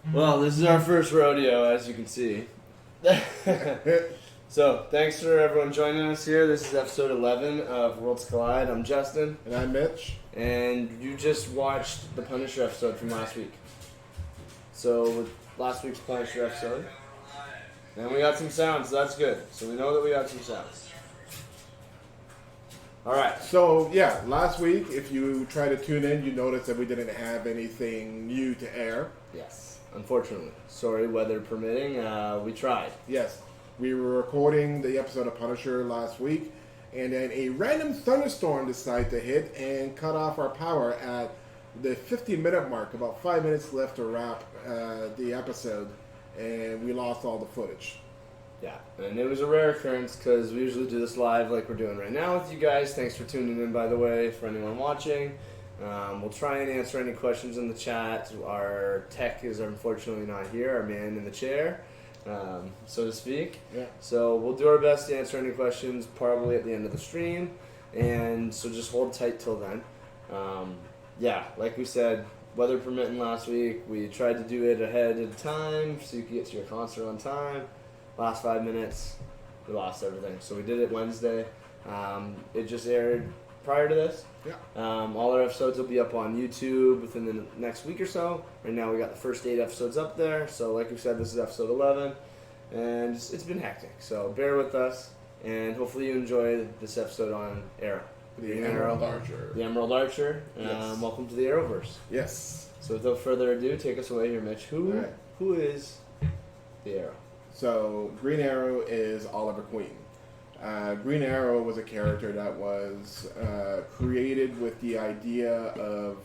Well, this is our first rodeo, as you can see. So, thanks for everyone joining us here. This is episode 11 of Worlds Collide. I'm Justin. And I'm Mitch. And you just watched the Punisher episode from last week. So, with last week's Punisher episode. And we got some sounds, so that's good. So, we know that we got some sounds. Alright. So, yeah, last week, if you try to tune in, you notice that we didn't have anything new to air. Yes. Unfortunately. Sorry, weather permitting. We tried. Yes. We were recording the episode of Punisher last week, and then a random thunderstorm decided to hit and cut off our power at the 50-minute mark, about 5 minutes left to wrap the episode, and we lost all the footage. Yeah, and it was a rare occurrence because we usually do this live like we're doing right now with you guys. Thanks for tuning in, by the way, for anyone watching. We'll try and answer any questions in the chat. Our tech is unfortunately not here, our man in the chair, so to speak. Yeah. So we'll do our best to answer any questions probably at the end of the stream, and so just hold tight till then. Yeah, like we said, weather permitting last week, we tried to do it ahead of time so you could get to your concert on time. Last 5 minutes, we lost everything. So we did it Wednesday. It just aired prior to this. Yeah. All our episodes will be up on YouTube within the next week or so. Right now we got the first 8 episodes up there. So like we said, this is episode 11. And it's been hectic. So bear with us. And hopefully you enjoy this episode on Arrow. The Emerald Archer. The Emerald Archer. Yes. Welcome to the Arrowverse. Yes. So without further ado, take us away here, Mitch. Who Right. is the Arrow? So, Green Arrow is Oliver Queen. Green Arrow was a character that was created with the idea of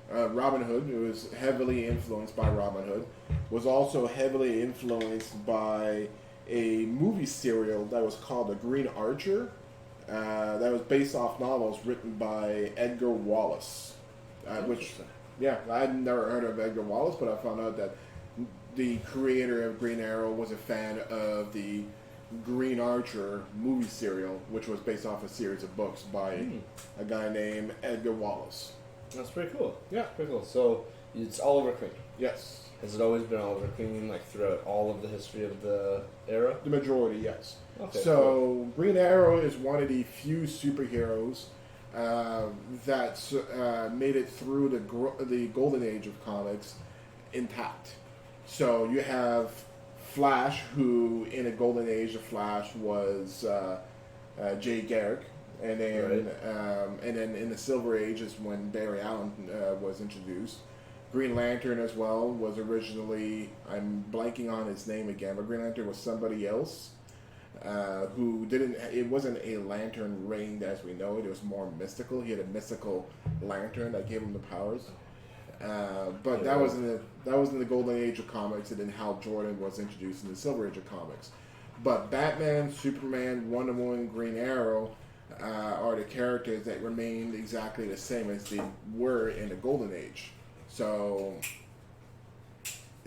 Robin Hood, who was heavily influenced by Robin Hood, was also heavily influenced by a movie serial that was called The Green Archer, that was based off novels written by Edgar Wallace, which, yeah, I'd never heard of Edgar Wallace, but I found out that the creator of Green Arrow was a fan of the Green Archer movie serial, which was based off a series of books by a guy named Edgar Wallace. That's pretty cool. Yeah. Pretty cool. So it's Oliver Queen. Yes. Has it always been Oliver Queen, like throughout all of the history of the era? The majority, yes. Okay. So, cool. Green Arrow is one of the few superheroes that made it through the golden age of comics intact. So, you have Flash, who in a golden age of Flash was Jay Garrick. And then in the Silver Age is when Barry Allen was introduced. Green Lantern as well was originally, I'm blanking on his name again, but Green Lantern was somebody else who it wasn't a lantern ring as we know it was more mystical. He had a mystical lantern that gave him the powers. But that was in the golden age of comics, and then Hal Jordan was introduced in the Silver Age of comics. But Batman, Superman, Wonder Woman, Green Arrow are the characters that remained exactly the same as they were in the golden age. So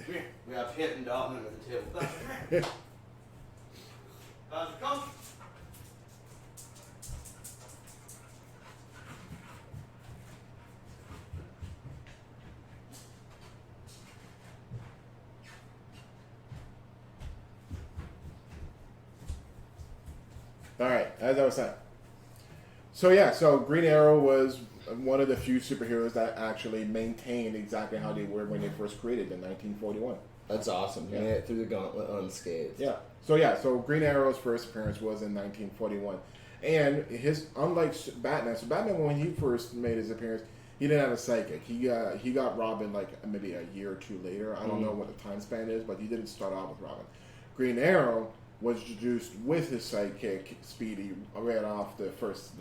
Here, we have Hinton Dalton at the table. Come. all right, as I was saying. So Green Arrow was one of the few superheroes that actually maintained exactly how they were when they first created in 1941. That's awesome. He Yeah. made it through the gauntlet unscathed. Yeah. So Green Arrow's first appearance was in 1941, and unlike Batman. So Batman, when he first made his appearance, he didn't have a psychic. He got Robin like maybe a year or two later. I don't know what the time span is, but he didn't start out with Robin. Green Arrow was introduced with his sidekick Speedy right off the first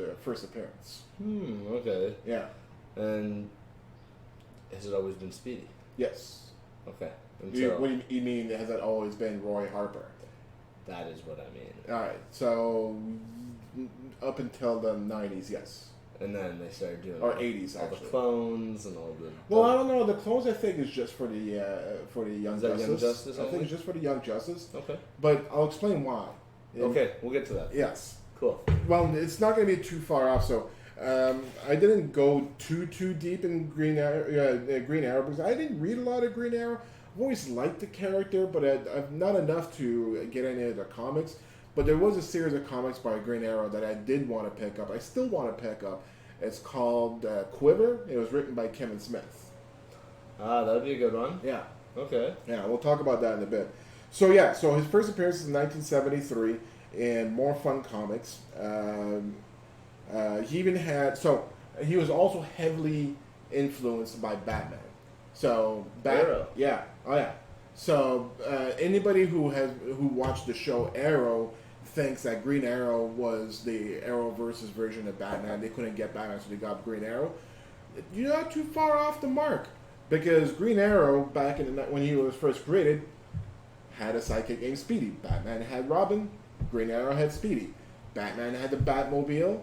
appearance. Okay. Yeah. And has it always been Speedy? Yes. Okay. What do you mean? Has that always been Roy Harper? That is what I mean. All right. So up until the 90s, yes. And then they started doing Or 80s, all actually. the clones and all the. Well, I don't know. The clones, I think, is just for the Young Is that Justice. Young Justice I think only? it's just for the Young Justice. Okay. But I'll explain why. Okay, we'll get to that. Yes. Cool. Well, it's not going to be too far off. So I didn't go too deep in Green Arrow because I didn't read a lot of Green Arrow. always liked the character, but I've not enough to get any of the comics. But there was a series of comics by Green Arrow that I did want to pick up. I still want to pick up. It's called Quiver. It was written by Kevin Smith. Ah, that'd be a good one. Yeah. Okay. Yeah, we'll talk about that in a bit. So yeah, so his first appearance is in 1973 in More Fun Comics. He even had he was also heavily influenced by Batman. So Arrow. Yeah. Oh yeah. So anybody who watched the show Arrow thinks that Green Arrow was the Arrowverse's version of Batman. They couldn't get Batman, so they got Green Arrow. You're not too far off the mark, because Green Arrow, back in when he was first created, had a sidekick named Speedy. Batman had Robin. Green Arrow had Speedy. Batman had the Batmobile.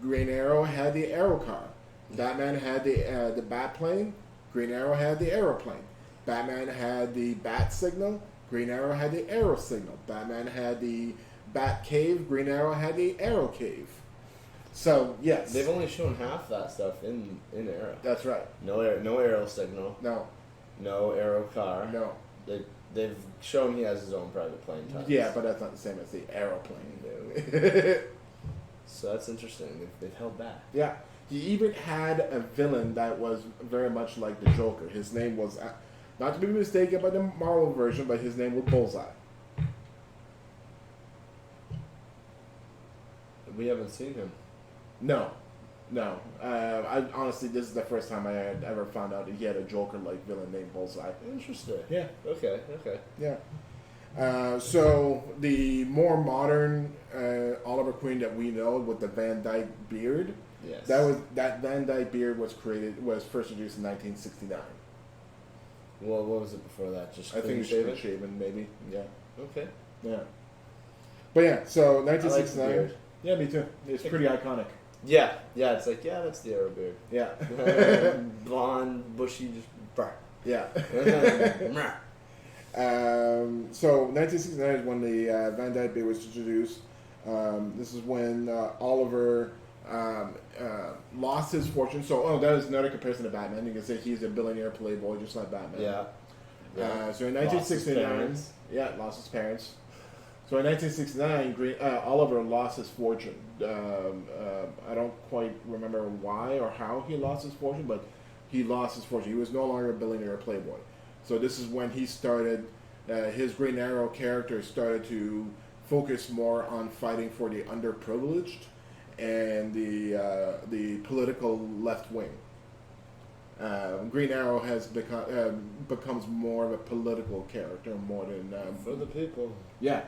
Green Arrow had the Arrow car. Batman had the Batplane. Green Arrow had the Aeroplane. Batman had the Bat Signal. Green Arrow had the Arrow Signal. Batman had the Bat Cave. Green Arrow had the Arrow Cave. So yes, They've only shown half that stuff in Arrow. that's right. No Arrow signal. No, No Arrow car. no. They've shown he has his own private plane type. Yeah, but that's not the same as the Aeroplane. So that's interesting. They've held back. Yeah, he even had a villain that was very much like the Joker. His name was, not to be mistaken by the Marvel version, but his name was Bullseye. We haven't seen him. No. I honestly, this is the first time I had ever found out that he had a Joker-like villain named Bullseye. Interesting. Yeah. Okay. Yeah. So the more modern Oliver Queen that we know with the Van Dyke beard, Yes. that Van Dyke beard was first introduced in 1969. Well, what was it before that? Just I think clean it's shaven? shaven, maybe. Yeah. Okay. Yeah. But yeah, so I like the 1969. beard. Yeah, me too. It's pretty iconic. Yeah. It's like, that's the Arrow beard. Yeah. Blonde, bushy, just. Brr. Yeah. Brr. So 1969 is when the Van Dyke beard was introduced. This is when Oliver lost his fortune. So, that is another comparison to Batman. You can say he's a billionaire playboy, just like Batman. Yeah. So in Lost his 1969, parents. lost his parents. So in 1969, Oliver lost his fortune. I don't quite remember why or how he lost his fortune, but he lost his fortune. He was no longer a billionaire playboy. So this is when he started, his Green Arrow character started to focus more on fighting for the underprivileged and the political left wing. Green Arrow has becomes more of a political character more than For the people. yeah.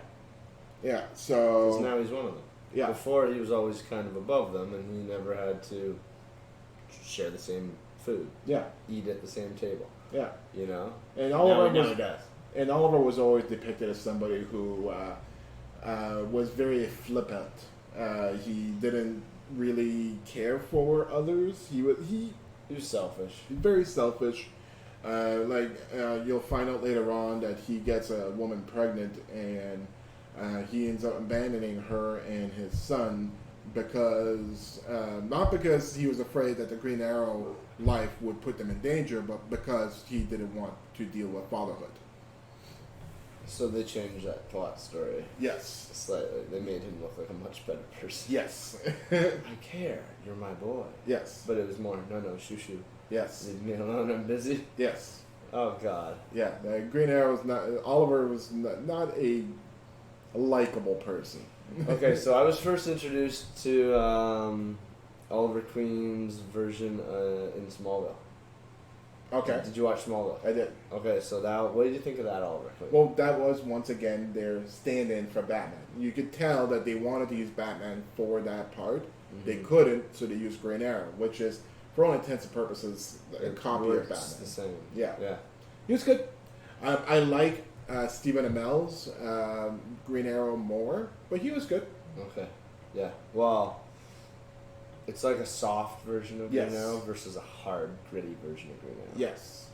Because So now he's one of them. yeah, Before, he was always kind of above them, and he never had to share the same food, yeah, eat at the same table. yeah. You know? And Oliver now was he does. And Oliver was always depicted as somebody who was very flippant. He didn't really care for others. He was selfish. very selfish. You'll find out later on that he gets a woman pregnant, and he ends up abandoning her and his son because not because he was afraid that the Green Arrow life would put them in danger, but because he didn't want to deal with fatherhood. So they changed that plot story Yes. slightly. They made him look like a much better person. Yes. I care. You're my boy. Yes. But it was more, no, shoo. Yes. Leave me alone. I'm busy. Yes. Oh, God. Yeah. Green Arrow's not. Oliver was not a likable person. Okay, so I was first introduced to Oliver Queen's version in Smallville. Okay. Did you watch Smallville? I did. Okay, so what did you think of that Oliver Queen? Well, that was once again their stand-in for Batman. You could tell that they wanted to use Batman for that part. Mm-hmm. They couldn't, so they used Green Arrow, which is, for all intents and purposes, a It copy of works Batman. the same. Yeah. Yeah. He was good. I like Stephen Amell's Green Arrow more, but he was good. Okay. Yeah. Well, it's like a soft version of Yes. Green Arrow versus a hard, gritty version of Green Arrow. Yes.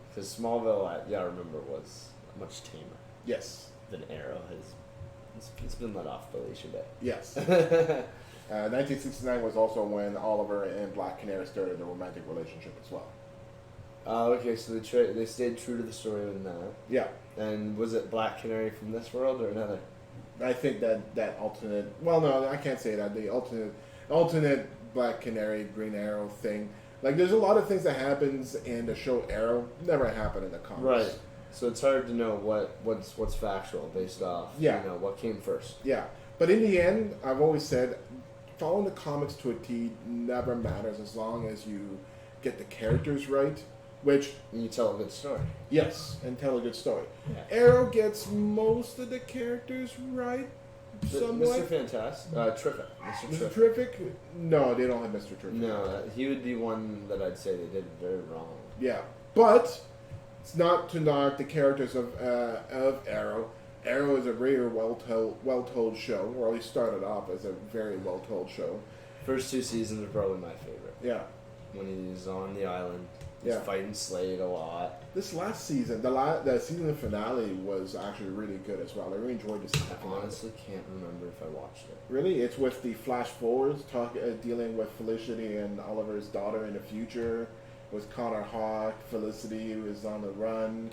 Because Smallville, I remember, was much tamer Yes. than Arrow has. It's been let off the leash a bit. Yes. 1969 was also when Oliver and Black Canary started a romantic relationship as well. Okay, so they stayed true to the story with that. Yeah, And was it Black Canary from this world or another? I think that alternate. Well, no, I can't say that. The alternate Black Canary, Green Arrow thing. Like, there's a lot of things that happens in the show Arrow never happened in the comics. Right. So it's hard to know what's factual based off. Yeah. What came first. Yeah, but in the end, I've always said, following the comics to a T never matters as long as you get the characters right. Which, And you tell a good story. yes, and tell a good story. Yeah. Arrow gets most of the characters right, Mr. somewhat. Fantastic. Terrific. Mr. Mr. Terrific. Terrific? No, they don't have Mr. Terrific. No, he would be one that I'd say they did very wrong. Yeah, but it's not to knock the characters of Arrow. Arrow is a very well told show, or at least started off as a very well told show. First 2 seasons are probably my favorite. Yeah, When he's on the island, he's Yeah. fighting Slade a lot. this last season, the season finale was actually really good as well. I really enjoyed the season I finale. honestly can't remember if I watched it. Really, it's with the flash forwards dealing with Felicity and Oliver's daughter in the future. With Connor Hawke, Felicity who is on the run.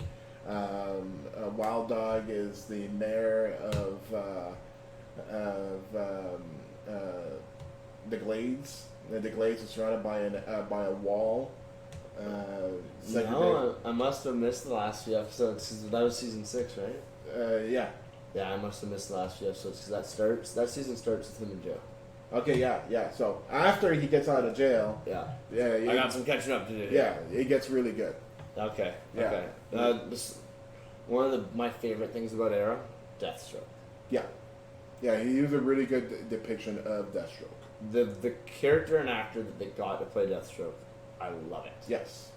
Wild Dog is the mayor of the Glades. The Glades is surrounded by a wall. No, I must have missed the last few episodes 'cause that was season 6, right? Yeah. Yeah, I must have missed the last few episodes because that season starts with him in jail. Okay. Yeah. So after he gets out of jail, Yeah, yeah, I got some catching up to do. yeah, it gets really good. Okay. Yeah. Okay. One of my favorite things about Arrow, Deathstroke. Yeah. Yeah, he was a really good depiction of Deathstroke. The character and actor that they got to play Deathstroke, I love it. Yes.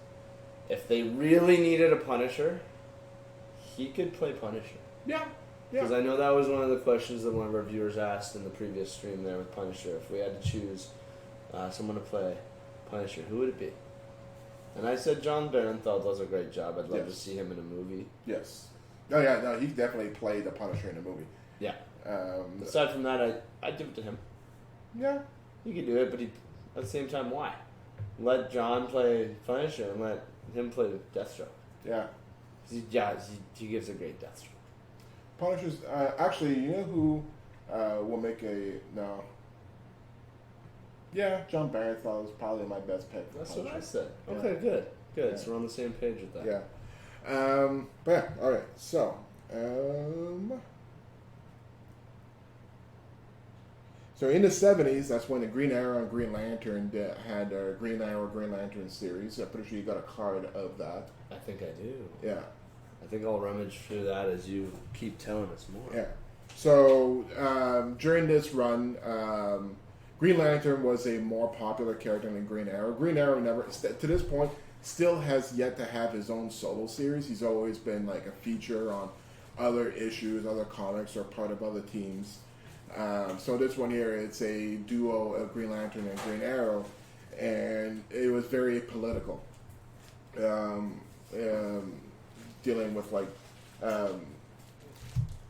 If they really needed a Punisher, he could play Punisher. Yeah. Because I know that was one of the questions that one of our viewers asked in the previous stream there with Punisher. If we had to choose someone to play Punisher, who would it be? And I said John Barenthal does a great job. I'd love to Yes. see him in a movie. Yes. Oh yeah, no, he definitely played the Punisher in the movie. Yeah. Um, Aside from that, I'd give it to him. yeah. He could do it, but at the same time, why? Let John play Punisher and let him play Deathstroke. Yeah. He gives a great Deathstroke. Punisher's actually, you know who will make a no. Yeah, John Barenthal is probably my best pick. For That's Punisher. what I said. Yeah. Okay, good. Yeah. So we're on the same page with that. Yeah. But yeah, all right. So in the 70s, that's when the Green Arrow and Green Lantern had their Green Arrow, Green Lantern series. I'm pretty sure you got a card of that. I think I do. Yeah. I think I'll rummage through that as you keep telling us more. Yeah. So during this run, Green Lantern was a more popular character than Green Arrow. Green Arrow never, to this point, still has yet to have his own solo series. He's always been like a feature on other issues, other comics, or part of other teams. So this one here, it's a duo of Green Lantern and Green Arrow, and it was very political, dealing with like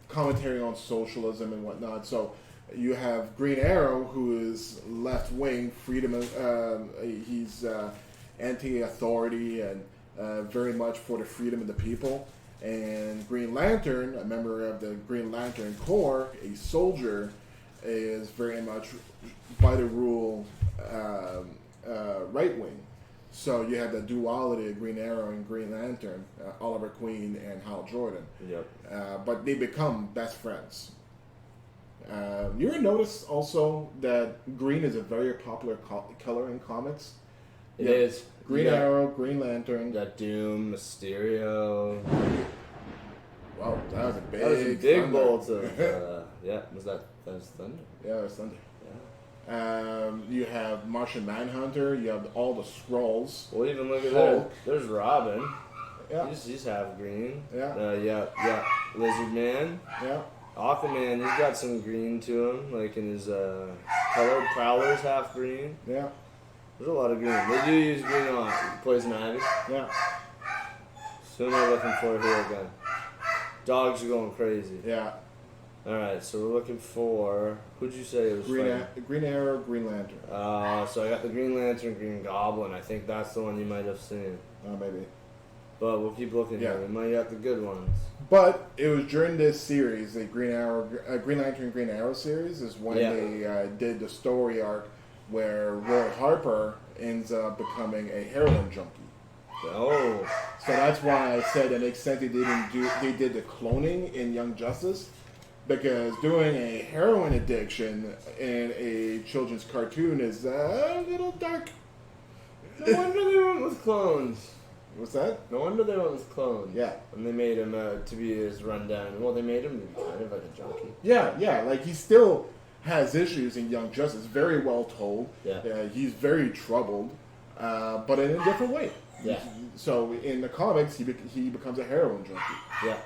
commentary on socialism and whatnot. So you have Green Arrow, who is left wing, freedom. He's anti-authority and very much for the freedom of the people. And Green Lantern, a member of the Green Lantern Corps, a soldier, is very much by the rule right wing. So you have the duality of Green Arrow and Green Lantern, Oliver Queen and Hal Jordan. Yep. But they become best friends. You ever notice also that green is a very popular color in comics? It is. Green You got- Arrow, Green Lantern. you got Doom, Mysterio. Wow, that was a big, That was a big thunder. bolt of. That was Thunder. Yeah, it was thunder. Yeah. You have Martian Manhunter. You have all the Skrulls. Well, even look at Hulk. that. There's Robin. Yeah, He's half green. Yeah. Yeah. Lizard Man. yeah, Aquaman, he's got some green to him, like in his color. Prowler's half green. yeah, There's a lot of green. They do use green on Poison Ivy. yeah, Soon they're looking for it here again. Dogs are going crazy. yeah. All right, so we're looking for. Who'd you say it was? Green Arrow, Green Lantern. So I got the Green Lantern, Green Goblin. I think that's the one you might have seen. Maybe. But we'll keep looking. Yeah. Here. We might have the good ones. But it was during this series, the Green Lantern, Green Arrow series, is when they did the story arc where Roy Harper ends up becoming a heroin junkie. Oh. So that's why I said to an extent they did the cloning in Young Justice, because doing a heroin addiction in a children's cartoon is a little dark. No wonder they went with clones. What's that? No wonder they went with clones. Yeah. And they made him to be as rundown. Well, they made him to be kind of like a junkie. Yeah, like he still has issues in Young Justice, very well told. Yeah. He's very troubled, but in a different way. Yeah. So in the comics, he becomes a heroin junkie. Yeah.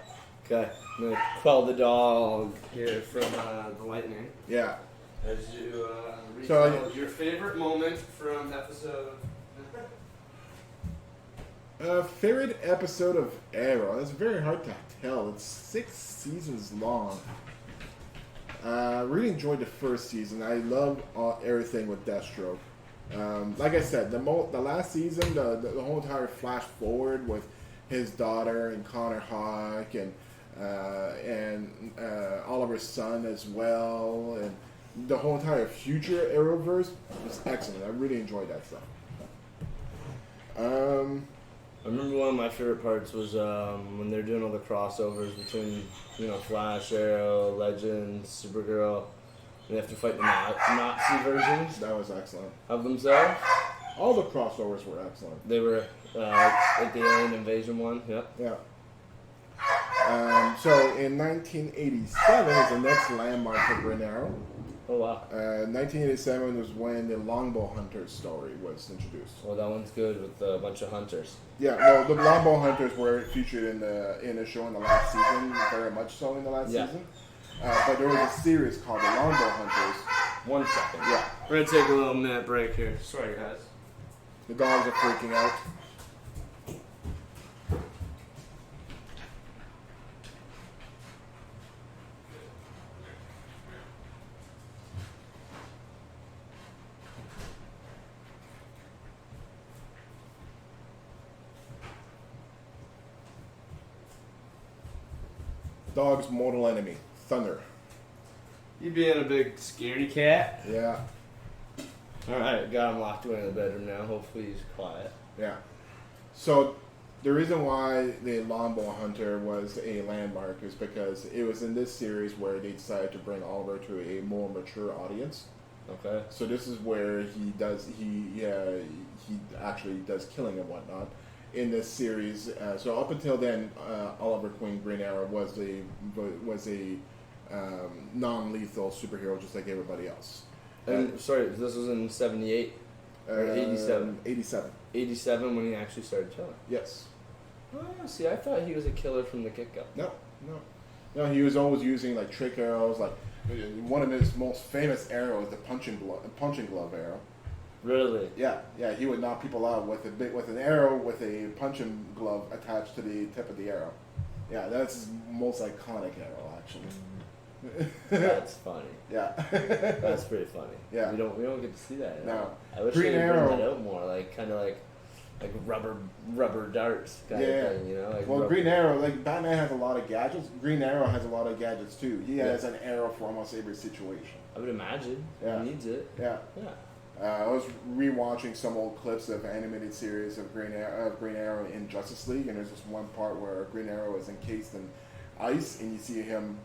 Okay. I'm going to quell the dog here from the lightning. Yeah. As you So, retell your favorite moment from episode... Favorite episode of Arrow? That's very hard to tell. It's 6 seasons long. Really enjoyed the first season. I love everything with Deathstroke. Like I said, the last season, the whole entire flash forward with his daughter and Connor Hawke and Oliver's son as well, and the whole entire future Arrowverse was excellent. I really enjoyed that stuff. I remember one of my favorite parts was when they're doing all the crossovers between, Flash, Arrow, Legends, Supergirl. And they have to fight the Nazi versions That was excellent. of themselves. All the crossovers were excellent. They were like the alien invasion one. Yep. Yeah. So in 1987 is the next landmark for Green Arrow. Oh wow. 1987 was when the Longbow Hunters story was introduced. Well, that one's good with a bunch of hunters. Yeah, well, the Longbow Hunters were featured in the show in the last season, very much so in the last season. But there was a series called the Longbow Hunters. 1 second. Yeah. We're gonna take a little minute break here. Sorry, guys. The dogs are freaking out. Dog's mortal enemy, Thunder. You being a big scaredy cat. Yeah, Alright, got him locked away in the bedroom now. Hopefully he's quiet. yeah. So the reason why the Longbow Hunter was a landmark is because it was in this series where they decided to bring Oliver to a more mature audience. Okay. So this is where he actually does killing and whatnot in this series. So up until then, Oliver Queen Green Arrow was a non-lethal superhero just like everybody else. And sorry, this was in 78 or 87. 87. 87 when he actually started killing. Yes. Oh, see, I thought he was a killer from the get-go. No. He was always using like trick arrows. Like one of his most famous arrows, the punching glove arrow. Really? Yeah. He would knock people out with an arrow with a punching glove attached to the tip of the arrow. Yeah, that's his most iconic arrow, actually. That's funny. Yeah. That's pretty funny. Yeah. We don't get to see that. No. I wish Green they would Arrow. bring that out more, like kind of like rubber darts kind of thing, Like well, rubber. Green Arrow, like Batman has a lot of gadgets. Green Arrow has a lot of gadgets too. He has Yeah. an arrow for almost every situation. I would imagine. Yeah. He needs it. Yeah. Yeah. I was rewatching some old clips of animated series of Green Arrow in Justice League, and there's this one part where Green Arrow is encased in ice, and you see him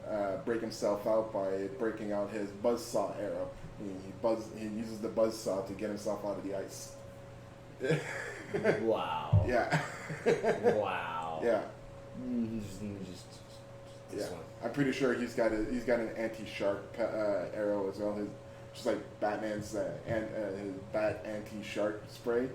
break himself out by breaking out his buzzsaw arrow. He uses the buzzsaw to get himself out of the ice. Wow. Yeah. Wow. Yeah. Just this one. I'm pretty sure he's got an anti-shark arrow as well. Just like Batman's his bat anti-shark spray.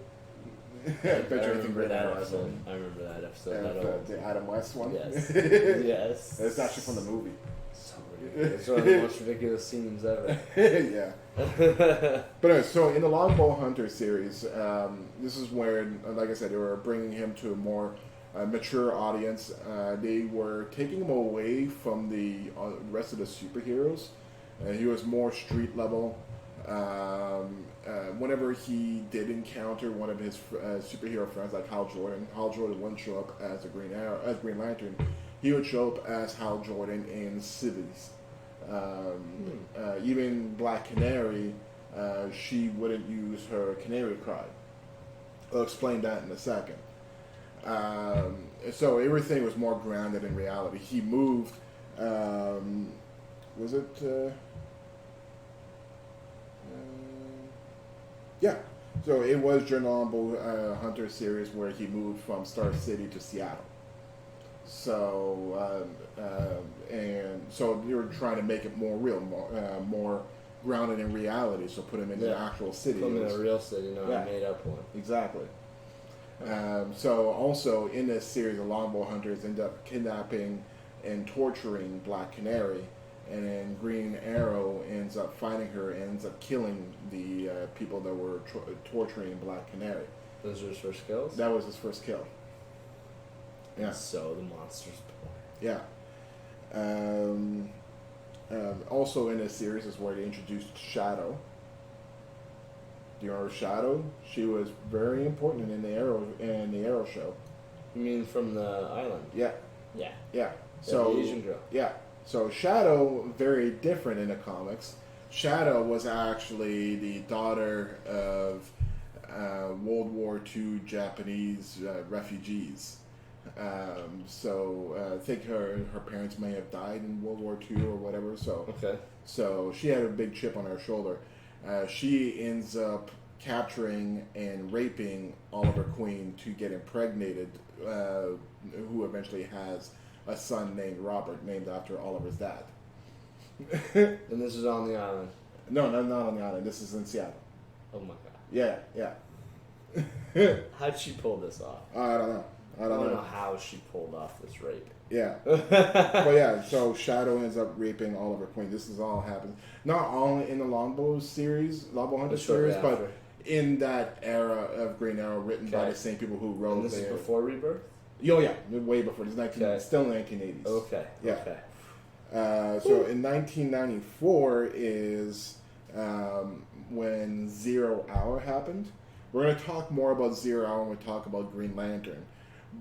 I remember that episode. That old. The Adam West one. Yes. Yes. It's actually from the movie. So ridiculous. It's one of the most ridiculous scenes ever. Yeah. But anyway, so in the Longbow Hunter series, this is where, like I said, they were bringing him to a more a mature audience. They were taking him away from the rest of the superheroes. He was more street level. Whenever he did encounter one of his superhero friends like Hal Jordan wouldn't show up as Green Lantern. He would show up as Hal Jordan in cities. Even Black Canary, she wouldn't use her canary cry. I'll explain that in a second. So everything was more grounded in reality. He moved. Was it? Yeah. So it was Journal Hunter series where he moved from Star City to Seattle. So and so they were trying to make it more real, more grounded in reality. So put him in an actual city. Put him in a real city, not a made up one. Exactly. So also in this series, the Longbow Hunters end up kidnapping and torturing Black Canary, and then Green Arrow ends up finding her and ends up killing the people that were torturing Black Canary. Those were his first kills? That was his first kill. Yeah. So the monster's born. Yeah. Also in this series is where they introduced Shadow. Do you remember Shadow? She was very important in the Arrow show. You mean from the island? Yeah. Yeah. Yeah. So the Asian girl. Yeah. So Shadow, very different in the comics. Shadow was actually the daughter of World War II Japanese refugees. I think her parents may have died in World War II or whatever. So she had a big chip on her shoulder. She ends up capturing and raping Oliver Queen to get impregnated, who eventually has a son named Robert, named after Oliver's dad. And this is on the island? No, not on the island. This is in Seattle. Oh my god. Yeah. How'd she pull this off? I don't know. I don't know how she pulled off this rape. Yeah. But yeah, so Shadow ends up raping Oliver Queen. This is all happens. Not only in the Longbow Hunter series, but in that era of Green Arrow written by the same people who wrote and this is before Rebirth? Oh yeah, way before. It's still 1980s. Okay. Yeah. Okay. So in 1994 is when Zero Hour happened. We're going to talk more about Zero Hour when we talk about Green Lantern.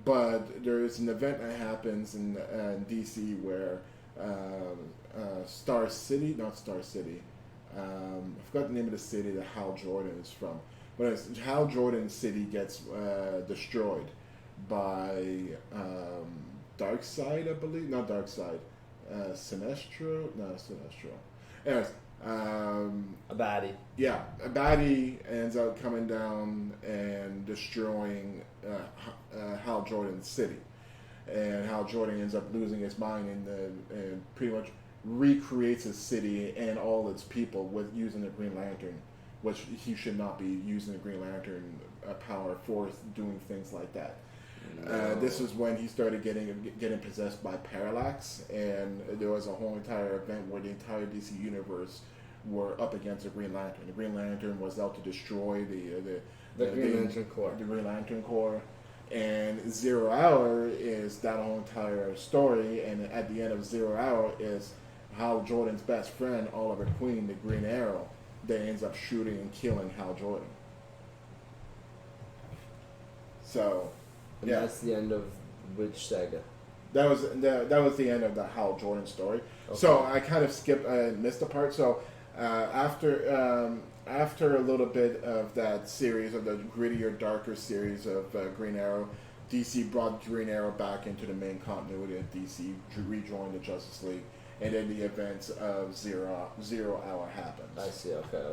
But there's an event that happens in DC where Star City, I forgot the name of the city that Hal Jordan is from. But Hal Jordan's city gets destroyed by Darkseid, I believe. Not Darkseid. Sinestro? No, Sinestro. Anyways, a baddie. Yeah, a baddie ends up coming down and destroying Hal Jordan's city, and Hal Jordan ends up losing his mind and pretty much recreates his city and all its people with using the Green Lantern, which he should not be using the Green Lantern power for doing things like that. No. This is when he started getting possessed by Parallax, and there was a whole entire event where the entire DC universe were up against the Green Lantern. The Green Lantern was out to destroy the Green Lantern Corps. The Green Lantern Corps, and Zero Hour is that whole entire story. And at the end of Zero Hour is Hal Jordan's best friend, Oliver Queen, the Green Arrow, that ends up shooting and killing Hal Jordan. So. And that's the end of which saga? That was the end of the Hal Jordan story. Okay. So I kind of missed a part. So after a little bit of that series, of the grittier, darker series of Green Arrow, DC brought Green Arrow back into the main continuity of DC, rejoined the Justice League, and then the events of Zero Hour happened. I see. Okay.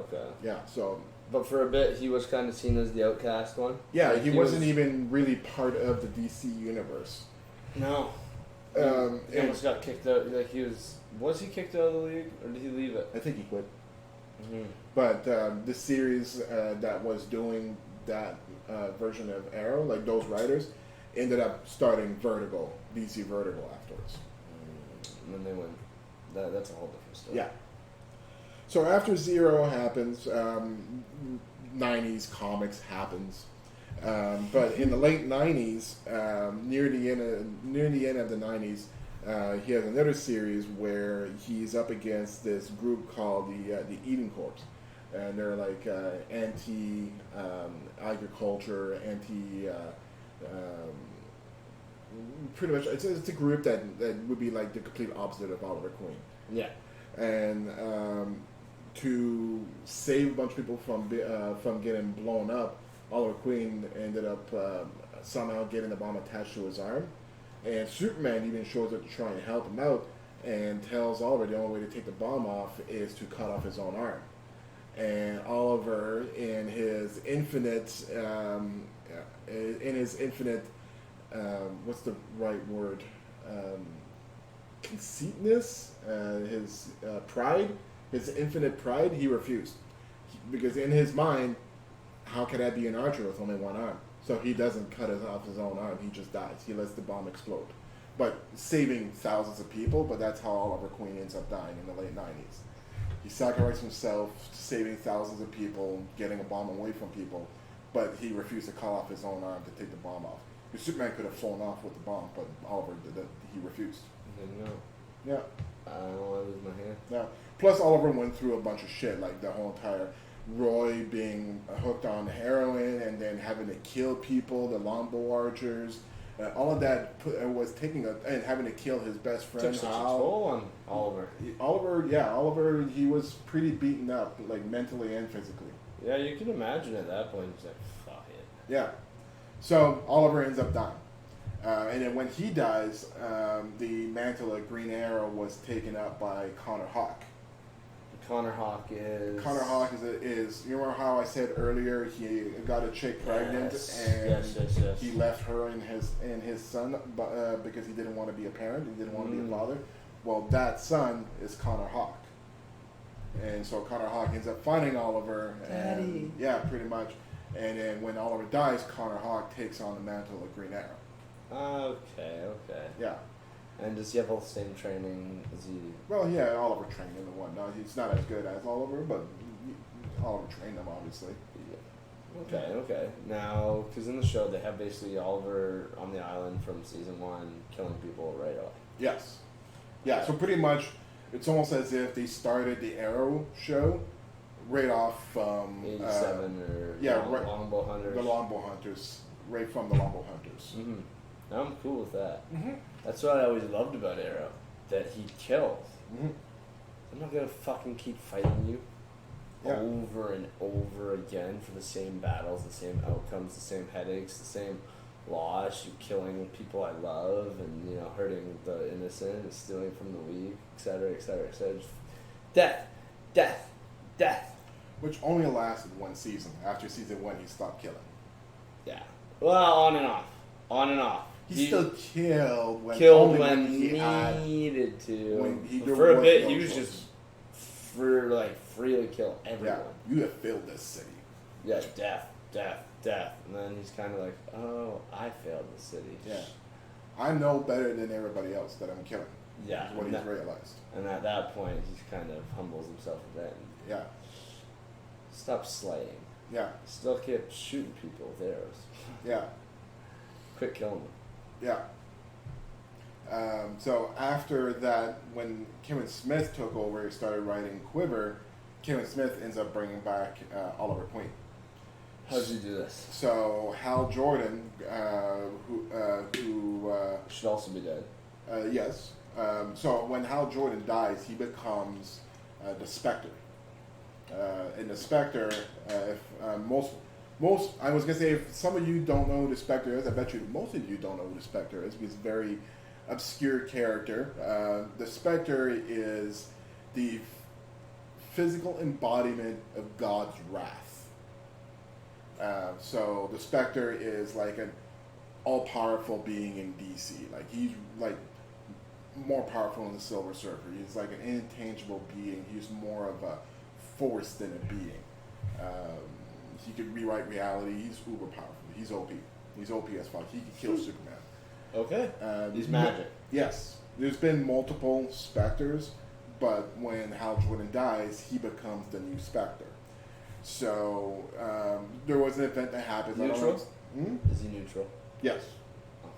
Yeah. So. But for a bit, he was kind of seen as the outcast one. Yeah, like he wasn't even really part of the DC universe. No. He almost got kicked out. Like was he kicked out of the league, or did he leave it? I think he quit. Mm-hmm. But the series that was doing that version of Arrow, like those writers, ended up starting DC Vertigo afterwards. And then they went. That's a whole different story. Yeah. So after Zero happens, 90s comics happens. But in the late '90s, near the end of the '90s, he has another series where he's up against this group called the Eden Corps, and they're like anti agriculture, anti. Pretty much, it's a group that would be like the complete opposite of Oliver Queen. Yeah. And to save a bunch of people from getting blown up, Oliver Queen ended up somehow getting the bomb attached to his arm, and Superman even shows up to try and help him out, and tells Oliver the only way to take the bomb off is to cut off his own arm. And Oliver, in his infinite, what's the right word? Conceitness, his pride, his infinite pride, he refused. Because in his mind, how could I be an archer with only one arm? So he doesn't cut off his own arm, he just dies. He lets the bomb explode. But saving thousands of people, but that's how Oliver Queen ends up dying in the late 90s. He sacrificed himself, saving thousands of people, getting a bomb away from people, but he refused to cut off his own arm to take the bomb off. Because Superman could have flown off with the bomb, but Oliver he refused. No. Yeah. I don't want to lose my hand. Yeah. Plus, Oliver went through a bunch of shit, like the whole entire Roy being hooked on heroin and then having to kill people, the longbow archers, all of that was and having to kill his best friend. Took such a toll on Oliver. Oliver, he was pretty beaten up, like mentally and physically. Yeah, you can imagine at that point, he's like, fuck it. Yeah. So Oliver ends up dying. And then when he dies, the mantle of Green Arrow was taken up by Connor Hawke. Connor Hawke is... Connor Hawke is you remember how I said earlier he got a chick pregnant and yes. he left her and his son because he didn't want to be a parent, he didn't want to be a father. Well, that son is Connor Hawke. And so Connor Hawke ends up finding Oliver. Daddy. And, yeah, pretty much. And then when Oliver dies, Connor Hawke takes on the mantle of Green Arrow. Okay. Yeah. And does he have all the same training? Is he... Well, yeah, Oliver trained him and whatnot. He's not as good as Oliver, but Oliver trained him, obviously. Yeah. Okay. Now, because in the show, they have basically Oliver on the island from season 1 killing people right off. Yes. Yeah, so pretty much, it's almost as if they started the Arrow show right off from... 87 or Longbow Hunters. The Longbow Hunters. Right from the Longbow Hunters. Mm-hmm. I'm cool with that. Mm-hmm. That's what I always loved about Arrow, that he kills. Mm-hmm. I'm not gonna fucking keep fighting you Yeah. over and over again for the same battles, the same outcomes, the same headaches, the same loss. You killing people I love, and hurting the innocent, and stealing from the weak, etc., etc., etc. Death. Which only lasted one season. After season 1, he stopped killing. Yeah. Well, on and off. He still killed when he needed to. There for a was bit, no he was choice. just freely kill everyone. Yeah, you have failed this city. Yeah, death. And then he's kind of like, oh, I failed the city. Yeah. I know better than everybody else that I'm killing. Yeah. Is what he's realized. And at that point, he kind of humbles himself a bit. And Yeah. stop slaying. Yeah. Still kept shooting people with arrows. Yeah. Quit killing them. Yeah. So after that, when Kevin Smith took over, he started writing Quiver. Kevin Smith ends up bringing back Oliver Queen. How did you do this? So Hal Jordan, who Should also be dead. yes. So when Hal Jordan dies, he becomes the Spectre. And the Spectre, most I was gonna say, if some of you don't know who the Spectre is, I bet you most of you don't know who the Spectre is. He's a very obscure character. The Spectre is the physical embodiment of God's wrath. So the Spectre is like an all-powerful being in DC. Like he's like more powerful than the Silver Surfer. He's like an intangible being. He's more of a force than a being. He could rewrite reality. He's uber powerful. He's OP. He's OP as fuck. He could kill Superman. Okay. He's magic. Yes. There's been multiple Spectres, but when Hal Jordan dies, he becomes the new Spectre. So there was an event that happened. Neutral? Hmm? Is he neutral? Yes.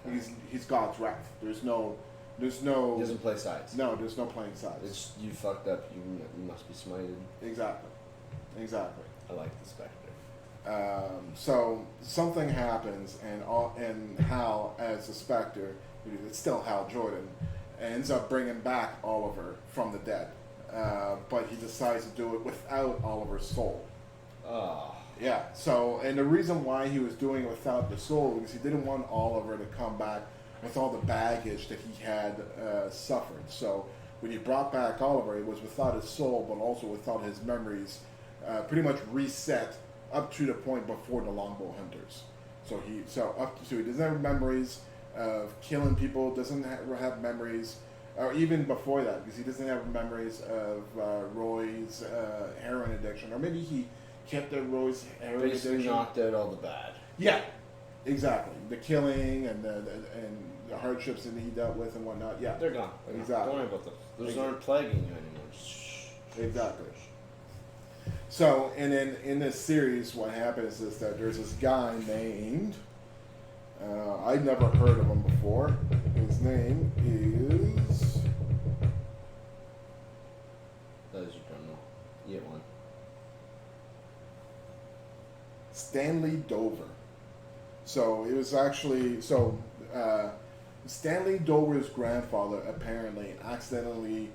Okay. He's God's wrath. There's no He doesn't play sides. no, there's no playing sides. It's you fucked up. You must be smited. Exactly. I like the Spectre. So something happens, and Hal, as the Spectre, it's still Hal Jordan, ends up bringing back Oliver from the dead, but he decides to do it without Oliver's soul. Oh. Yeah. So, and the reason why he was doing it without the soul is he didn't want Oliver to come back with all the baggage that he had suffered. So when he brought back Oliver, it was without his soul, but also without his memories, pretty much reset up to the point before the Longbow Hunters. So he doesn't have memories of killing people, doesn't have memories, or even before that, because he doesn't have memories of Roy's heroin addiction, or maybe he kept the Roy's heroin Basically addiction. knocked out all the bad. Yeah, exactly. The killing and the hardships that he dealt with and whatnot. Yeah, They're gone. Exactly. Don't worry about them. Those Exactly. aren't plaguing you anymore. Shh. Exactly. So, and then in this series, what happens is that there's this guy named, I'd never heard of him before. His name is, That is your criminal. You get one. Stanley Dover. So it was actually, Stanley Dover's grandfather apparently accidentally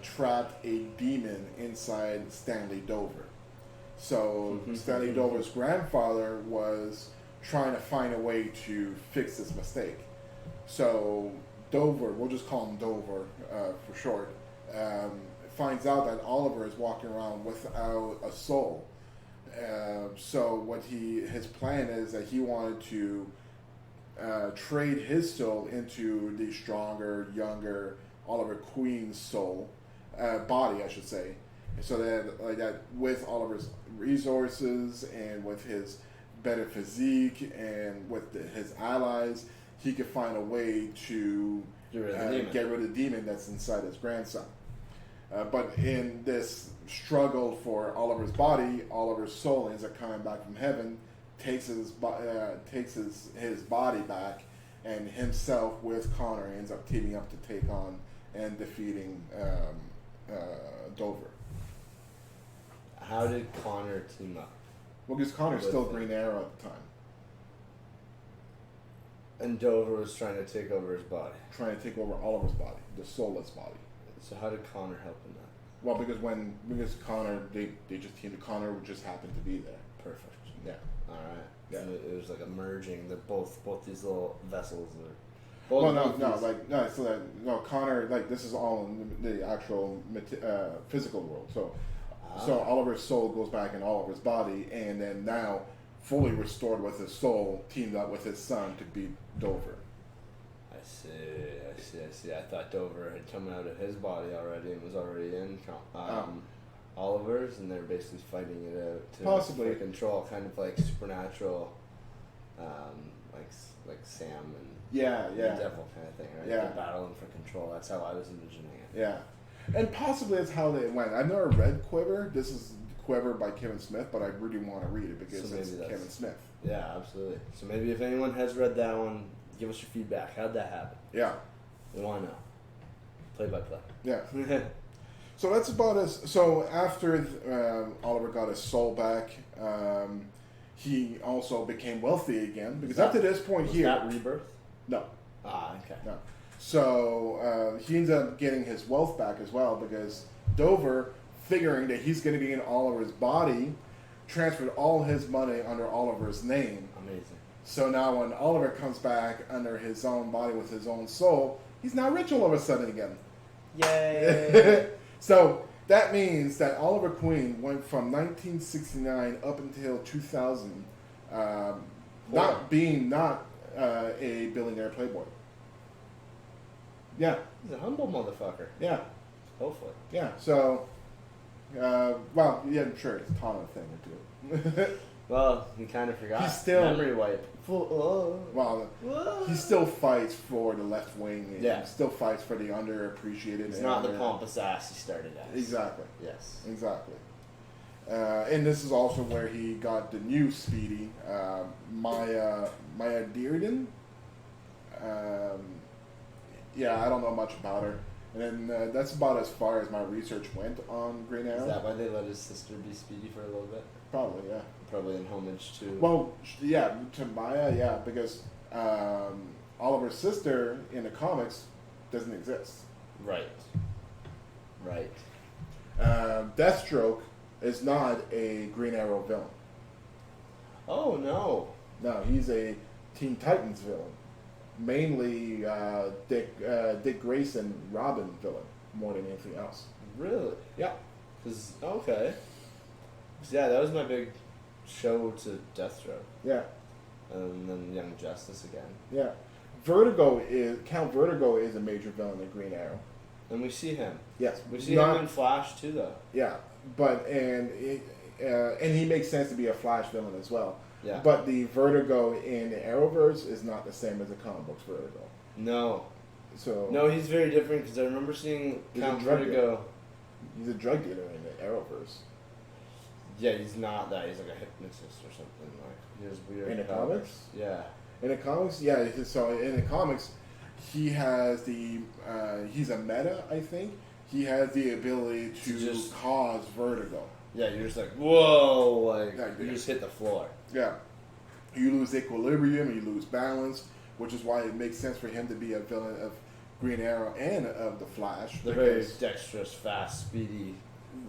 trapped a demon inside Stanley Dover. So Stanley Dover's grandfather was trying to find a way to fix this mistake. So Dover, we'll just call him Dover for short, finds out that Oliver is walking around without a soul. So what his plan is that he wanted to trade his soul into the stronger, younger Oliver Queen's soul, body, I should say, so that with Oliver's resources and with his better physique and with his allies, he could find a way to get rid of the demon that's inside his grandson. But in this struggle for Oliver's body, Oliver's soul ends up coming back from heaven, takes his body back, and himself with Connor ends up teaming up to take on and defeating Dover. How did Connor team up? Well, because Connor's still Green Arrow at the time, And Dover was trying to take over his body. trying to take over Oliver's body, the soulless body. So how did Connor help in that? Well, because Connor, they just teamed. Connor just happened to be there. Perfect. Yeah. All right. Yeah. And it was like a merging. That both these little vessels are. Well, no, Connor, this is all in the actual physical world. So Oliver's soul goes back in Oliver's body, and then now fully restored with his soul, teamed up with his son to beat Dover. I see. I thought Dover had come out of his body already and was already in Oliver's, and they're basically fighting it out to Possibly. for control, kind of like supernatural, like Sam and the devil kind of thing, right? Yeah. They're battling for control. That's how I was envisioning it. Yeah, and possibly that's how they went. I've never read Quiver. This is Quiver by Kevin Smith, but I really want to read it because So it's maybe that's- Kevin Smith. Yeah, absolutely. So maybe if anyone has read that one, give us your feedback. How'd that happen? Yeah, We want to know. Play by play. yeah. So that's about us. So after Oliver got his soul back, he also became wealthy again because up to this point Was here, that Rebirth? no. Okay. No. So he ends up getting his wealth back as well because Dover, figuring that he's going to be in Oliver's body, transferred all his money under Oliver's name. Amazing. So now when Oliver comes back under his own body with his own soul, he's now rich all of a sudden again. Yay! So that means that Oliver Queen went from 1969 up until 2000 not a billionaire playboy. Yeah, He's a humble motherfucker. yeah, Hopefully. yeah. So, I'm sure it's a ton of thing or two. Well, he kind of forgot. He's still- memory wipe. Well, he still fights for the left wing. And Yeah. he still fights for the underappreciated. He's and not the pompous ass he started as. Exactly. Yes. Exactly. And this is also where he got the new Speedy, Maya Dearden. Um, yeah, I don't know much about her. And then that's about as far as my research went on Green Arrow. Is that why they let his sister be Speedy for a little bit? Probably, yeah. Probably in homage to. Well, yeah, to Maya, yeah, because Oliver's sister in the comics doesn't exist. Right. Right. Deathstroke is not a Green Arrow villain. Oh no. No, he's a Teen Titans villain. Mainly Dick Grayson Robin villain more than anything else. Really? Yeah. Cause okay. 'Cause, yeah, that was my big show to Deathstroke, Yeah. and then Young Justice again, Yeah. Count Vertigo is a major villain in Green Arrow. and we see him. Yes. We see Not- him in Flash too, though. Yeah, but and he makes sense to be a Flash villain as well. Yeah. But the Vertigo in the Arrowverse is not the same as the comic books Vertigo. No. So No, he's very different because I remember seeing He's Count a drug Vertigo. he's a drug dealer in the Arrowverse. Yeah, he's not that. He's like a hypnotist or something. Like he has weird. In the powers. comics? Yeah. In the comics, yeah. So in the comics, he has he's a meta. I think he has the ability to just- cause vertigo. Yeah, you're just like whoa, like Yeah, you yeah. just hit the floor. Yeah, you lose equilibrium, you lose balance, which is why it makes sense for him to be a villain of Green Arrow and of the Flash. They're very because dexterous, fast, speedy.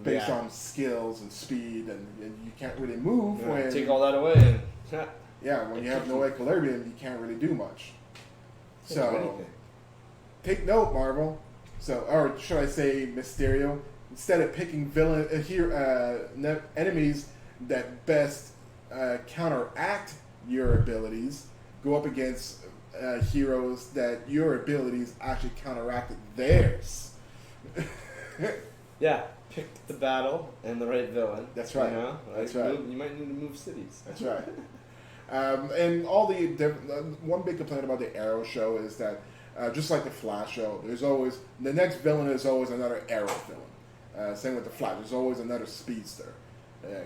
based Yeah. on skills and speed, and you can't really move Yeah, when take all that away and yeah when you have no equilibrium, you can't really do much. So take note, Marvel. So, or should I say, Mysterio? Instead of picking enemies that best counteract your abilities, go up against heroes that your abilities actually counteracted theirs. yeah, pick the battle and the right villain. That's right. You know? That's right. You might need to move cities. That's right. And all the one big complaint about the Arrow show is that just like the Flash show, there's always the next villain is always another Arrow villain. Same with the Flash. There's always another speedster.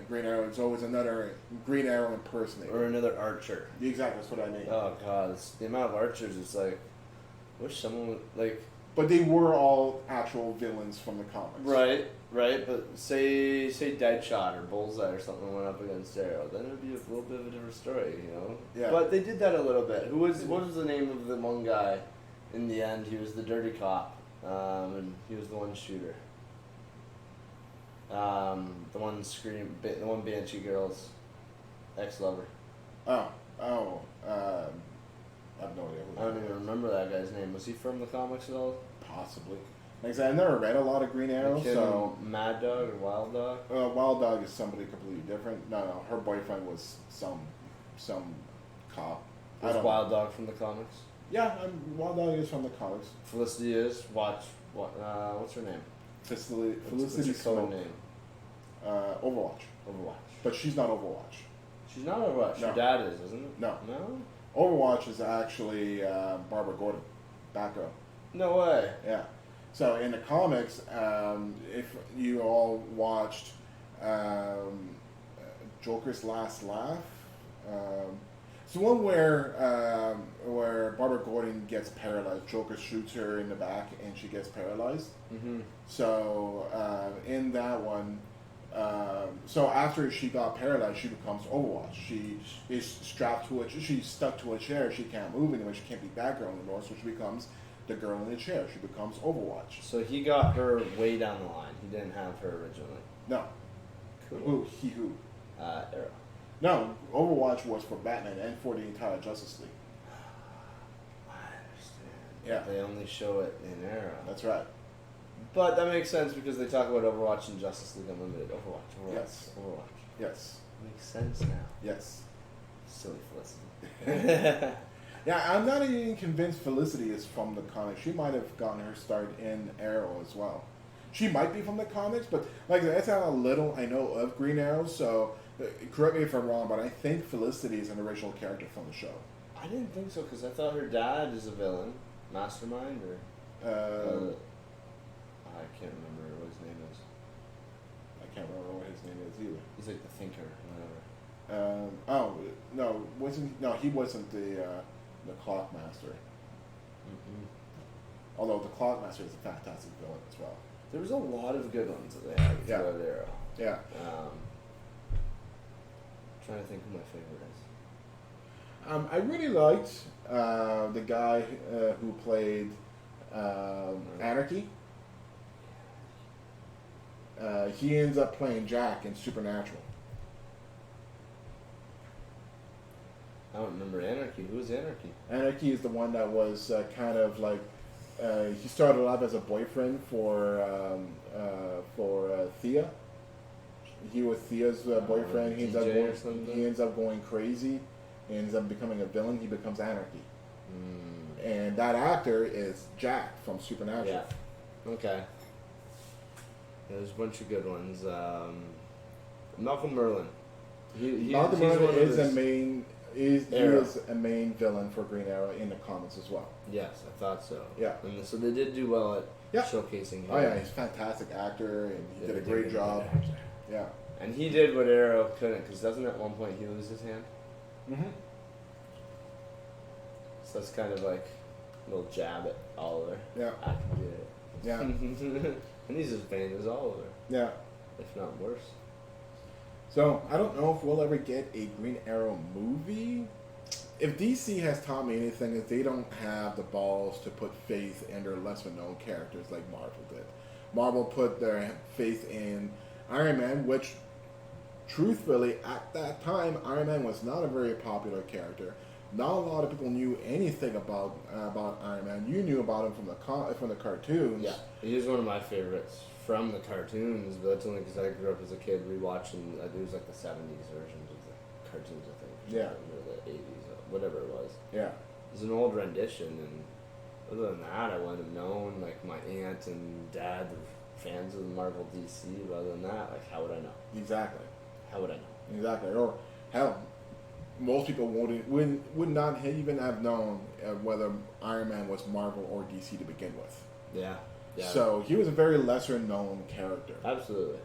Green Arrow is always another Green Arrow impersonator. Or another Archer. Exactly, that's what I mean. Oh god, the amount of Archers is like, wish someone would like. But they were all actual villains from the comics. Right. But say Deadshot or Bullseye or something went up against Arrow, then it'd be a little bit of a different story, you know. Yeah. But they did that a little bit. What was the name of the one guy? In the end, he was the dirty cop, and he was the one shooter. The one Banshee girl's ex-lover. I have no idea. I don't even remember that guy's name. Was he from the comics at all? Possibly. Like I said, I never read a lot of Green Arrow, The kid so in Mad Dog or Wild Dog? Wild Dog is somebody completely different. No, her boyfriend was some cop. I Was don't Wild Dog from the comics? Yeah, Wild Dog is from the comics. Felicity is. What's her name? Felicity What's her Smoke. code name? Overwatch. Overwatch. But she's not Overwatch. She's not Overwatch. No. Her dad is, isn't it? No. No? Overwatch is actually Barbara Gordon. Batgirl. No way. Yeah. So in the comics, if you all watched Joker's Last Laugh, it's the one where Barbara Gordon gets paralyzed. Joker shoots her in the back, and she gets paralyzed. Mm-hmm. So in that one, so after she got paralyzed, she becomes Overwatch. She is strapped to she's stuck to a chair. She can't move anymore. She can't be Batgirl anymore. So she becomes the girl in the chair. She becomes Overwatch. So he got her way down the line. He didn't have her originally. No. Cool. Who? Arrow. No, Overwatch was for Batman and for the entire Justice League. I understand. Yeah. They only show it in Arrow. That's right. But that makes sense because they talk about Overwatch and Justice League Unlimited. Overwatch. Yes. Overwatch. Yes. Makes sense now. Yes. Silly Felicity. Yeah, I'm not even convinced Felicity is from the comics. She might have gotten her start in Arrow as well. She might be from the comics, but like that's how little I know of Green Arrow. So correct me if I'm wrong, but I think Felicity is an original character from the show. I didn't think so because I thought her dad is a villain, Mastermind, or I can't remember what his name is. I can't remember what his name is either. He's like the thinker, whatever. Oh no, he wasn't the Clockmaster. Mm-mm. Although the Clockmaster is a fantastic villain as well. There was a lot of good ones that they had throughout Arrow. Yeah. Trying to think who my favorite is. I really liked the guy who played Anarchy. He ends up playing Jack in Supernatural. I don't remember Anarchy. Who was Anarchy? Anarchy is the one that was kind of like he started off as a boyfriend for Thea. He was Thea's boyfriend. He ends up going crazy. He ends up becoming a villain. He becomes Anarchy. And that actor is Jack from Supernatural. Yeah. Okay. There's a bunch of good ones. Malcolm Merlyn. Malcolm Merlyn is a main. He is a main villain for Green Arrow in the comics as well. Yes, I thought so. Yeah. And so they did do well at showcasing him. Oh yeah, he's a fantastic actor and he did a great job. Yeah. And he did what Arrow couldn't, because doesn't at one point he lose his hand? Mm-hmm. So that's kind of like a little jab at Oliver. Yeah. I can do it. Yeah. And he's as vain as Oliver. Yeah. If not worse. So, I don't know if we'll ever get a Green Arrow movie. If DC has taught me anything, is they don't have the balls to put faith in their lesser-known characters like Marvel did. Marvel put their faith in Iron Man, which, truthfully, at that time, Iron Man was not a very popular character. Not a lot of people knew anything about Iron Man. You knew about him from the cartoons. Yeah, he was one of my favorites from the cartoons, but that's only because I grew up as a kid rewatching. It was like the '70s versions of the cartoons, I think. Yeah. Or the '80s, whatever it was. Yeah. It was an old rendition, and other than that, I wouldn't have known. Like my aunt and dad were fans of Marvel, DC. But other than that, like how would I know? Exactly. How would I know? Exactly. Or hell, most people would not even have known whether Iron Man was Marvel or DC to begin with. Yeah. Yeah. So he was a very lesser known character. Absolutely.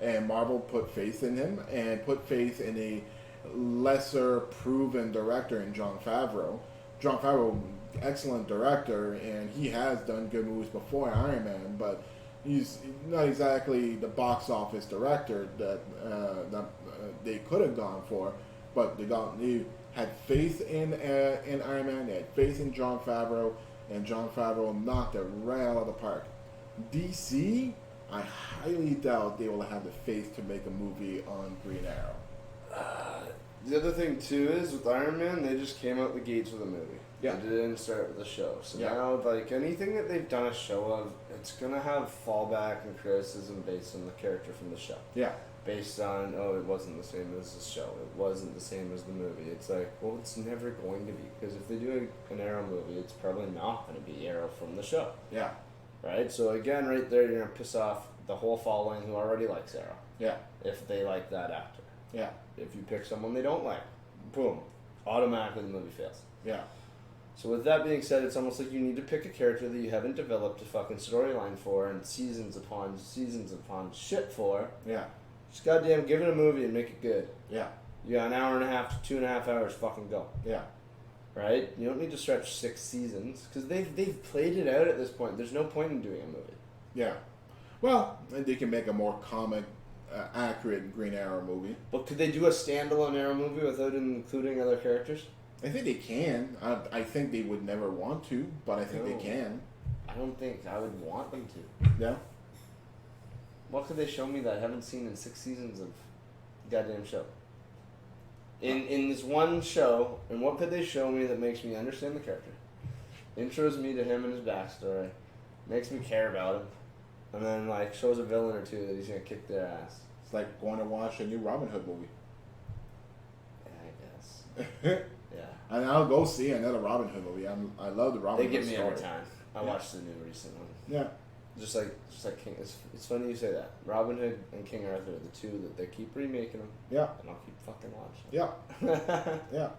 And Marvel put faith in him and put faith in a lesser proven director in Jon Favreau. Jon Favreau, excellent director, and he has done good movies before Iron Man, but he's not exactly the box office director that they could have gone for. But they had faith in Iron Man. They had faith in Jon Favreau, and Jon Favreau knocked it right out of the park. DC, I highly doubt they will have the faith to make a movie on Green Arrow. The other thing too is with Iron Man, they just came out the gates with a movie. Yeah. They didn't start with a show. So Yeah. now, like anything that they've done a show of, it's gonna have fallback and criticism based on the character from the show. Yeah. Based on, oh, it wasn't the same as the show. It wasn't the same as the movie. It's like, well, it's never going to be, because if they do an Arrow movie, it's probably not going to be Arrow from the show. Yeah. Right? So again, right there, you're going to piss off the whole following who already likes Arrow. Yeah. If they like that actor. Yeah. If you pick someone they don't like, boom, automatically the movie fails. Yeah. So with that being said, it's almost like you need to pick a character that you haven't developed a fucking storyline for and seasons upon shit for. Yeah. Just goddamn give it a movie and make it good. Yeah. You got an hour and a half to 2.5 hours, fucking go. Yeah. Right? You don't need to stretch 6 seasons, because they've played it out at this point. There's no point in doing a movie. Yeah. Well, they can make a more comic, accurate Green Arrow movie. But could they do a standalone Arrow movie without including other characters? I think they can. I think they would never want to, but I think No. they can. I don't think I would want them to. Yeah. What could they show me that I haven't seen in 6 seasons of goddamn show? In this one show, and what could they show me that makes me understand the character? Intros me to him and his backstory, makes me care about him, and then like shows a villain or two that he's gonna kick their ass. It's like going to watch a new Robin Hood movie. Yeah, I guess. Yeah. And I'll go see another Robin Hood movie. I love the Robin They Hood get me story. every time. I watched the new recent one. Yeah. Just like King. It's funny you say that. Robin Hood and King Arthur are the two that they keep remaking them. Yeah. And I'll keep fucking watching. Yeah. Yeah.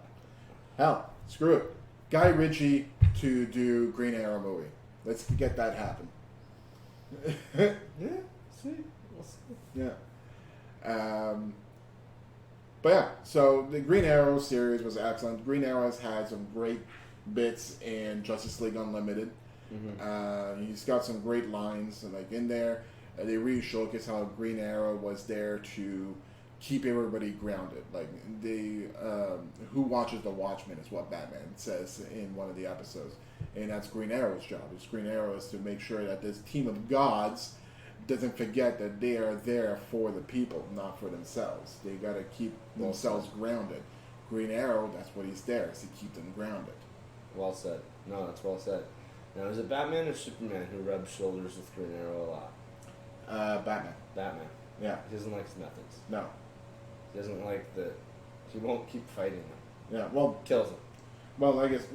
Hell, screw it. Guy Ritchie to do Green Arrow movie. Let's get that happen. Yeah. See. We'll see. Yeah. But yeah, so the Green Arrow series was excellent. Green Arrow has had some great bits in Justice League Unlimited. He's got some great lines like in there. They really showcase how Green Arrow was there to keep everybody grounded. Like who watches the Watchmen is what Batman says in one of the episodes, and that's Green Arrow's job. It's Green Arrow is to make sure that this team of gods doesn't forget that they are there for the people, not for themselves. They got to keep themselves grounded. Green Arrow, that's what he's there, is to keep them grounded. Well said. No, that's well said. Now, is it Batman or Superman who rubs shoulders with Green Arrow a lot? Batman. Batman. Yeah. He doesn't like his methods. No. He doesn't like the... He won't keep fighting them. Yeah, well... Kills him. Well, I guess,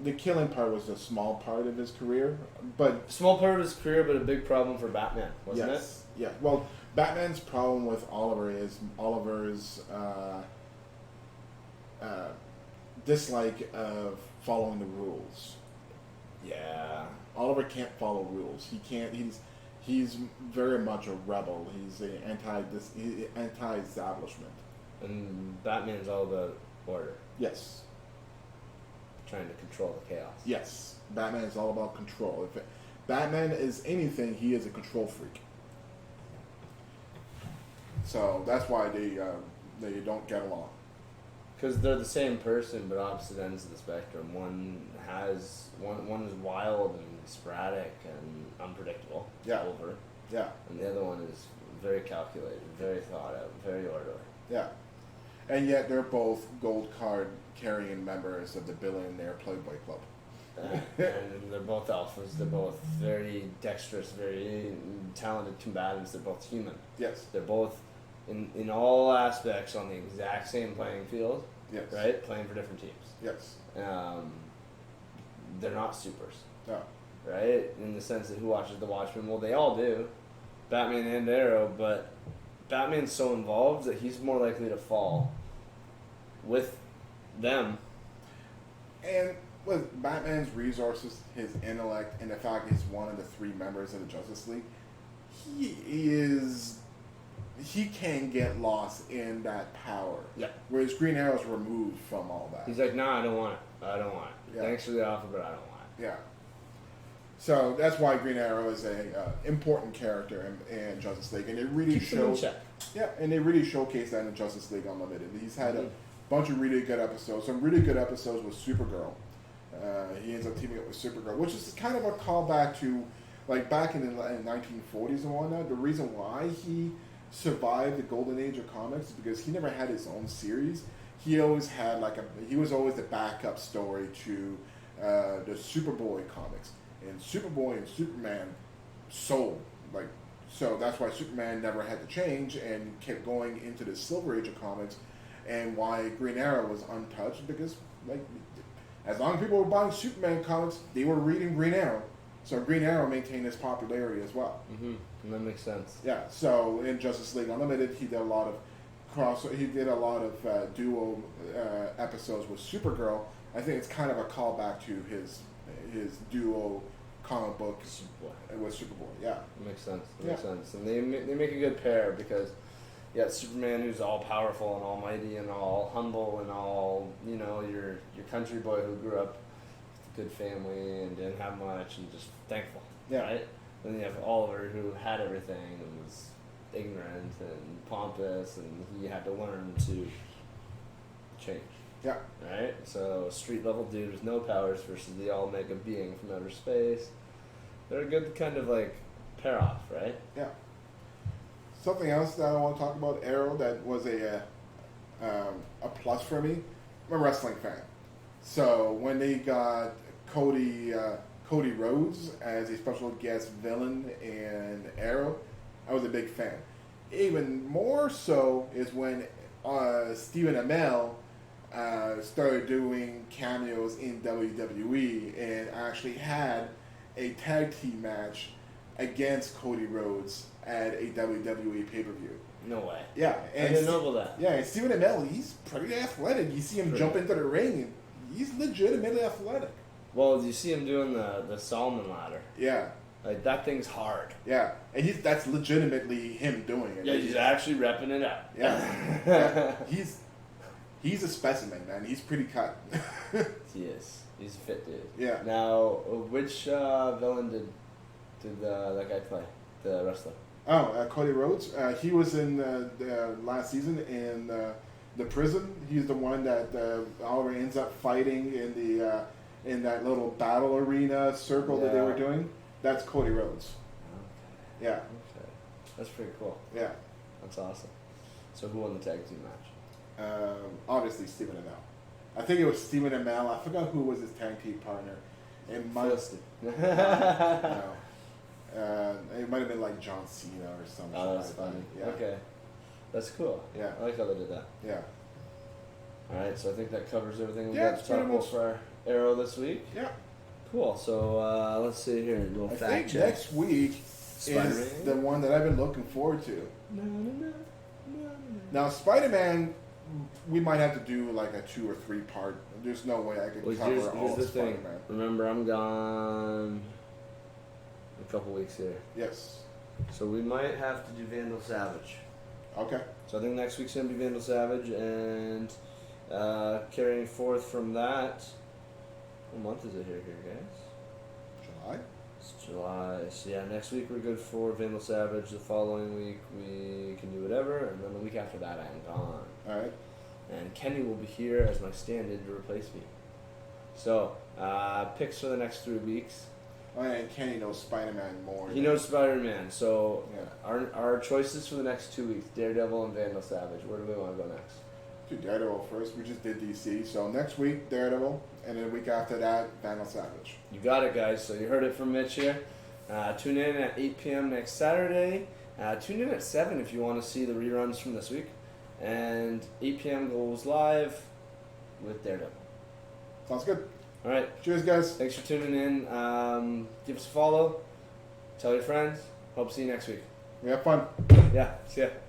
the killing part was a small part of his career, but... Small part of his career, but a big problem for Batman, wasn't it? Yeah. Well, Batman's problem with Oliver is Oliver's dislike of following the rules. Yeah. Oliver can't follow rules. He can't. He's very much a rebel. He's anti-establishment. And Batman's all about order. Yes. Trying to control the chaos. Yes. Batman is all about control. If Batman is anything, he is a control freak. So that's why they don't get along. Because they're the same person, but opposite ends of the spectrum. One is wild and sporadic and unpredictable. Yeah. Over. Yeah. And the other one is very calculated, very thought out, very orderly. Yeah. And yet they're both gold card carrying members of the Billionaire Playboy Club. And they're both alphas. They're both very dexterous, very talented combatants. They're both human. Yes. They're both in all aspects on the exact same playing field. Yes. Right? Playing for different teams. Yes. They're not supers. No. Right? In the sense that who watches the Watchmen? Well, they all do. Batman and Arrow, but Batman's so involved that he's more likely to fall with them. And with Batman's resources, his intellect, and the fact he's one of the three members of the Justice League, he can get lost in that power. Yeah. Whereas Green Arrow's removed from all that. He's like, nah, I don't want it. I don't want it. Yeah. Thanks for the offer, but I don't want it. Yeah. So that's why Green Arrow is a important character in Justice League, and it really Keeps him in shows. check. Yeah, and they really showcase that in Justice League Unlimited. He's had a bunch of really good episodes. Some really good episodes with Supergirl. He ends up teaming up with Supergirl, which is kind of a callback to, like, back in the 1940s and whatnot. The reason why he survived the golden age of comics is because he never had his own series. He always had he was always the backup story to the Superboy comics, and Superboy and Superman sold so that's why Superman never had to change and kept going into the Silver Age of comics, and why Green Arrow was untouched because as long as people were buying Superman comics, they were reading Green Arrow. So Green Arrow maintained his popularity as well. Mm-hmm. That makes sense. Yeah. So in Justice League Unlimited, he did a lot of duo episodes with Supergirl. I think it's kind of a callback to his duo comic book with Superboy. Yeah. It makes sense. It makes sense. And they make a good pair because you got Superman who's all powerful and almighty and all humble and all, your country boy who grew up with a good family and didn't have much and just thankful. Yeah. Right? Then you have Oliver who had everything and was ignorant and pompous and he had to learn to change. Yeah. Right? So street level dude with no powers versus the all mega being from outer space. They're a good kind of pair off, right? Yeah. Something else that I want to talk about, Arrow, that was a plus for me. I'm a wrestling fan. So when they got Cody Rhodes as a special guest villain in Arrow, I was a big fan. Even more so is when Stephen Amell started doing cameos in WWE and actually had a tag team match against Cody Rhodes at a WWE pay-per-view. No way. Yeah. And I didn't know about that. Yeah, and Stephen Amell, he's pretty athletic. You see him jump into the ring, and he's legitimately athletic. Well, you see him doing the Solomon ladder. Yeah. Like that thing's hard. Yeah, and that's legitimately him doing it. Yeah, he's actually repping it out. Yeah. He's a specimen, man. He's pretty cut. He is. He's a fit dude. Yeah. Now, which villain did that guy play? The wrestler. Oh, Cody Rhodes. He was in the last season in the prison. He's the one that Oliver ends up fighting in that little battle arena circle that they were doing. That's Cody Rhodes. Okay. Yeah. Okay. That's pretty cool. Yeah. That's awesome. So who won the tag team match? Obviously Stephen Amell. I think it was Stephen Amell. I forgot who was his tag team partner. It might. No. It might have been like John Cena or something. Oh, that's like funny. that. Yeah. Okay. That's cool. Yeah. I like how they did that. Yeah. Alright, so I think that covers everything we Yeah, got it's to talk pretty about for our Arrow this week. Yeah. Cool. So let's see here. A little I fact think check. next week Spider-Man? is the one that I've been looking forward to. No. Now, Spider-Man, we might have to do like a 2 or 3 part. There's no way I could Well, cover here's all the of thing. Spider-Man. Remember, I'm gone a couple weeks here. Yes. So we might have to do Vandal Savage. Okay. So I think next week's going to be Vandal Savage, and carrying forth from that, what month is it here, guys? July? It's July. So yeah, next week we're good for Vandal Savage. The following week we can do whatever, and then the week after that I'm gone. All right. And Kenny will be here as my stand-in to replace me. So, picks for the next 3 weeks. Oh, yeah, and Kenny knows Spider-Man more. He knows Spider-Man, so Yeah. our choices for the next 2 weeks, Daredevil and Vandal Savage. Where do we want to go next? Do Daredevil first. We just did DC. So next week, Daredevil. And then the week after that, Vandal Savage. You got it, guys. So you heard it from Mitch here. Tune in at 8 p.m. next Saturday. Tune in at 7 if you want to see the reruns from this week. And 8 p.m. goes live with Daredevil. Sounds good. All right. Cheers, guys. Thanks for tuning in. Give us a follow. Tell your friends. Hope to see you next week. We have fun. Yeah. See ya.